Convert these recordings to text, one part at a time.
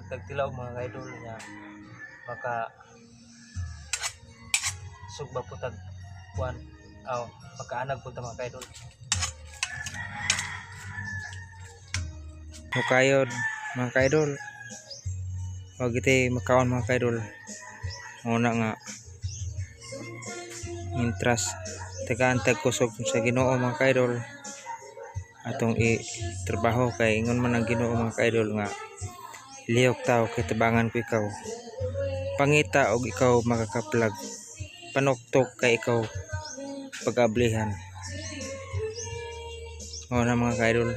magtagtilaw mga kaidol nga maka sugba po tag kuan makaanag po ta mga kaidol. Mukayod mga kaidol, wag ite makaon mga kaidol. Una nga intras tagaan tag kusog sa Ginoo mga kaidol atong i-trabaho kay ingon man ang Ginoo mga kaidol nga lihok tao kay tabangan ko ikaw, pangita og ikaw makakaplag, panuktok kay ikaw pag-ablihan. O na mga kaidol.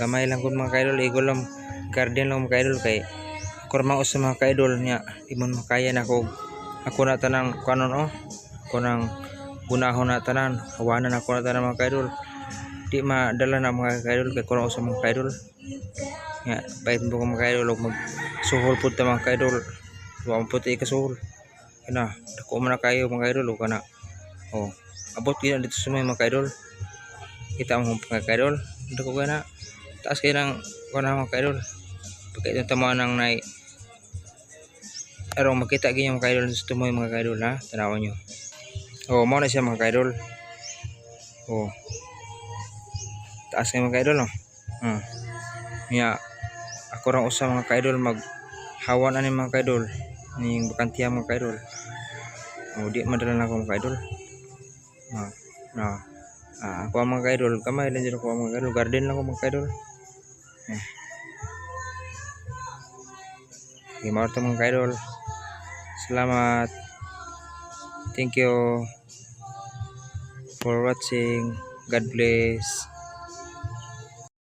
Gamay lang kun mga kaidol, igol lang garden lang mga kaidol kay kurma usa mga kaidol nya imon makaya na ako na tanang kanon ako nang bunahon na tanan, hawanan ako na tanan mga kaidol. Di madala na mga kaidol kay kurma usa mga kaidol. Nya pait mo mga kaidol og magsuhol pud ta mga kaidol. Wa mo puti ka suhol. Kana dako man na kayo mga kaidol o kana. Abot gyud dito sa mga kaidol. Kita mo mga kaidol, dako kana. Taas kayo ng kuna mga kaidol. Pagka itong tamuan ng nay arong makita ganyan mga kaidol sa tumoy mga kaidol ha. Tanawan nyo. Mo na siya mga kaidol. Taas kayo mga kaidol no. Nya ako rang usa mga kaidol maghawan ani mga kaidol ning bakantiya mga kaidol. Di madala na ako mga kaidol. Ako mga kaidol, kamay lang dyan ako mga kaidol, garden lang ako mga kaidol. Maurto mga kaidol. Salamat. Thank you for watching. God bless.